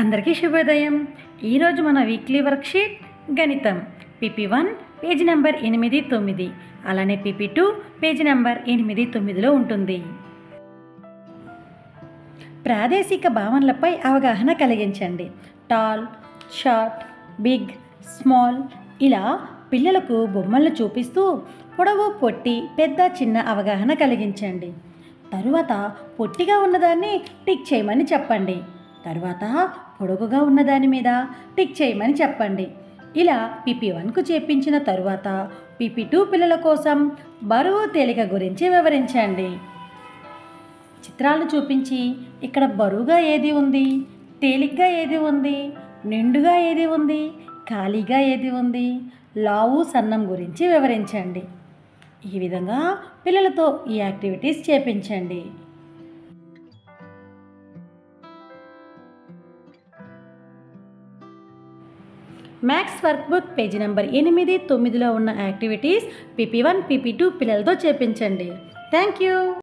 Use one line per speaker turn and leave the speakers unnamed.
అందరికీ శుభోదయం. ఈరోజు మన వీక్లీ వర్క్షీట్ గణితం PP1 పేజీ నెంబర్ 8, 9 అలానే PP2 పేజీ నెంబర్ 8, 9లో ఉంటుంది. ప్రాదేశిక భావనలపై అవగాహన కలిగించండి. టాల్, షార్ట్, బిగ్, స్మాల్ ఇలా పిల్లలకు బొమ్మలను చూపిస్తూ పొడవు, పొట్టి, పెద్ద, చిన్న అవగాహన కలిగించండి. తరువాత పొట్టిగా ఉన్నదాన్ని టిక్ చేయమని చెప్పండి. తర్వాత పొడుగుగా ఉన్నదాని మీద టిక్ చేయమని చెప్పండి. ఇలా PP1కు చేపించిన తరువాత PP2 పిల్లల కోసం బరువు, తేలిక గురించి వివరించండి. చిత్రాలను చూపించి ఇక్కడ బరువుగా ఏది ఉంది, తేలిగ్గా ఏది ఉంది, నిండుగా ఏది ఉంది, ఖాళీగా ఏది ఉంది, లావు, సన్నం గురించి వివరించండి. ఈ విధంగా పిల్లలతో ఈ యాక్టివిటీస్ చేపించండి. మ్యాథ్స్ వర్క్ బుక్ పేజీ నెంబర్ 8, 9లో ఉన్న యాక్టివిటీస్ PP1, PP2 పిల్లలతో చేపించండి. Thank you.